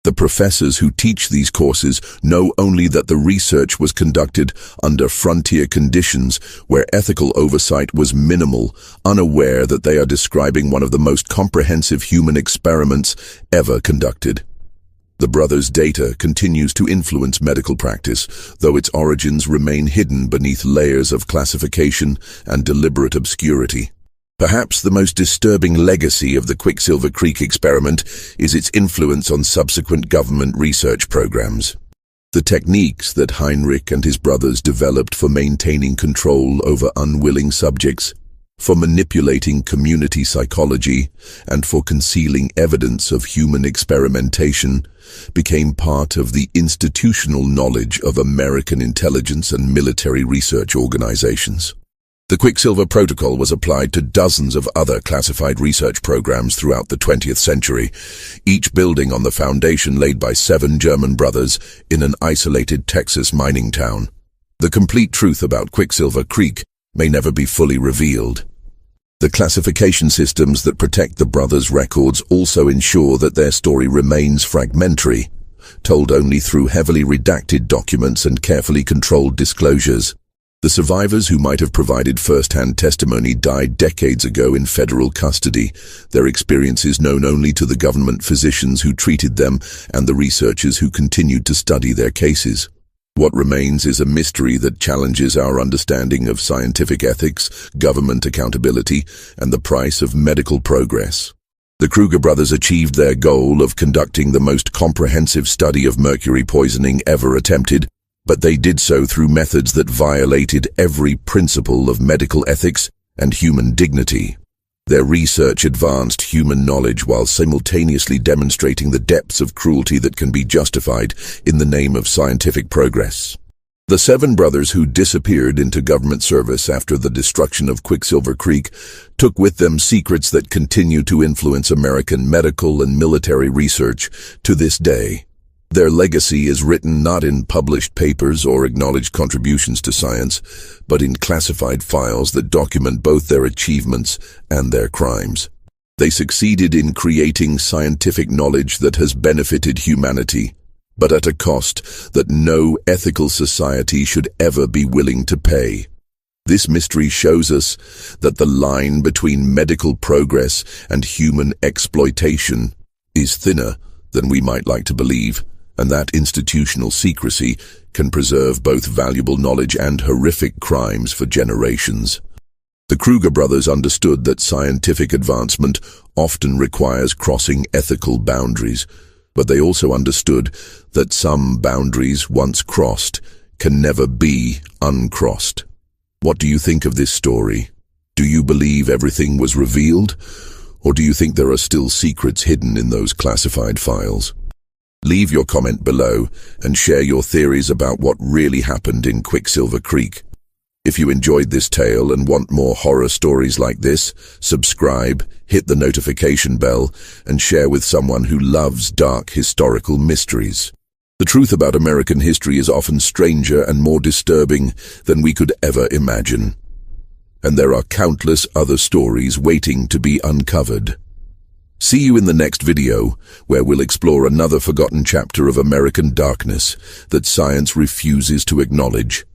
The professors who teach these courses know only that the research was conducted under frontier conditions where ethical oversight was minimal, unaware that they are describing one of the most comprehensive human experiments ever conducted. The brothers' data continues to influence medical practice, though its origins remain hidden beneath layers of classification and deliberate obscurity. Perhaps the most disturbing legacy of the Quicksilver Creek experiment is its influence on subsequent government research programs. The techniques that Heinrich and his brothers developed for maintaining control over unwilling subjects, for manipulating community psychology, and for concealing evidence of human experimentation, became part of the institutional knowledge of American intelligence and military research organizations. The Quicksilver Protocol was applied to dozens of other classified research programs throughout the 20th century, each building on the foundation laid by 7 German brothers in an isolated Texas mining town. The complete truth about Quicksilver Creek may never be fully revealed. The classification systems that protect the brothers' records also ensure that their story remains fragmentary, told only through heavily redacted documents and carefully controlled disclosures. The survivors who might have provided first-hand testimony died decades ago in federal custody, their experiences known only to the government physicians who treated them and the researchers who continued to study their cases. What remains is a mystery that challenges our understanding of scientific ethics, government accountability, and the price of medical progress. The Kruger brothers achieved their goal of conducting the most comprehensive study of mercury poisoning ever attempted, but they did so through methods that violated every principle of medical ethics and human dignity. Their research advanced human knowledge while simultaneously demonstrating the depths of cruelty that can be justified in the name of scientific progress. The 7 brothers who disappeared into government service after the destruction of Quicksilver Creek took with them secrets that continue to influence American medical and military research to this day. Their legacy is written not in published papers or acknowledged contributions to science, but in classified files that document both their achievements and their crimes. They succeeded in creating scientific knowledge that has benefited humanity, but at a cost that no ethical society should ever be willing to pay. This mystery shows us that the line between medical progress and human exploitation is thinner than we might like to believe, and that institutional secrecy can preserve both valuable knowledge and horrific crimes for generations. The Kruger brothers understood that scientific advancement often requires crossing ethical boundaries, but they also understood that some boundaries, once crossed, can never be uncrossed. What do you think of this story? Do you believe everything was revealed, or do you think there are still secrets hidden in those classified files? Leave your comment below and share your theories about what really happened in Quicksilver Creek. If you enjoyed this tale and want more horror stories like this, subscribe, hit the notification bell, and share with someone who loves dark historical mysteries. The truth about American history is often stranger and more disturbing than we could ever imagine. And there are countless other stories waiting to be uncovered. See you in the next video, where we'll explore another forgotten chapter of American darkness that science refuses to acknowledge.